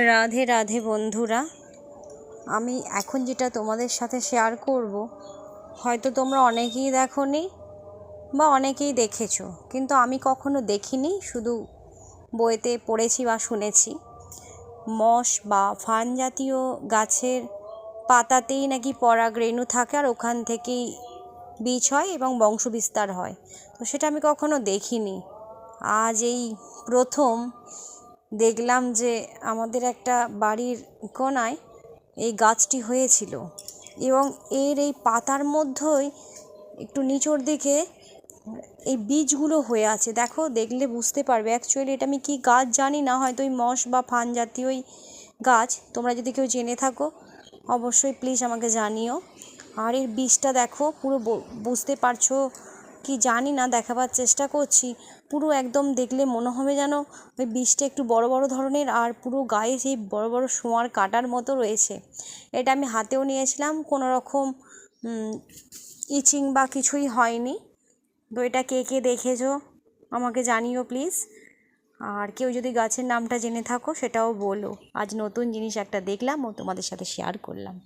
রাধে রাধে বন্ধুরা, আমি এখন যেটা তোমাদের সাথে শেয়ার করব হয়তো তোমরা অনেকেই দেখোনি বা অনেকেই দেখেছো, কিন্তু আমি কখনো দেখিনি, শুধু বইতে পড়েছি বা শুনেছি। মশ বা ফার্ন জাতীয় গাছের পাতাতেই নাকি পরাগরেণু থাকে আর ওখান থেকেই বীজ হয় এবং বংশবিস্তার হয়। তো সেটা আমি কখনো দেখিনি, আজ এই প্রথম দেখলাম যে আমাদের একটা বাড়ির কোনায় এই গাছটি হয়েছিল এবং এই পাতার মধ্যেই একটু নিচের দিকে এই বীজগুলো হয়ে আছে। দেখো, দেখলে বুঝতে পারবে। অ্যাকচুয়ালি এটা আমি কি গাছ জানি না, হয়তো ওই মশ বা ফান জাতীয়ই গাছ। তোমরা যদি কেউ জেনে থাকো অবশ্যই প্লিজ আমাকে জানিও। আর এর বীজটা দেখো, পুরো বুঝতে পারছো কি জানি না, দেখাবার চেষ্টা করছি। পুরো একদম দেখলে মনে হবে যেন ওই বীজটা একটু বড় বড় ধরনের, আর পুরো গায়ে সেই বড় বড় সোঁয়ার কাটার মতো রয়েছে। এটা আমি হাতেও নিয়েছিলাম, কোনো রকম ইচিং বা কিছুই হয়নি। তো এটা কে কে দেখেছো আমাকে জানিও প্লিজ। আর কেউ যদি গাছের নামটা জেনে থাকো সেটাও বলো। আজ নতুন জিনিস একটা দেখলাম ও তোমাদের সাথে শেয়ার করলাম।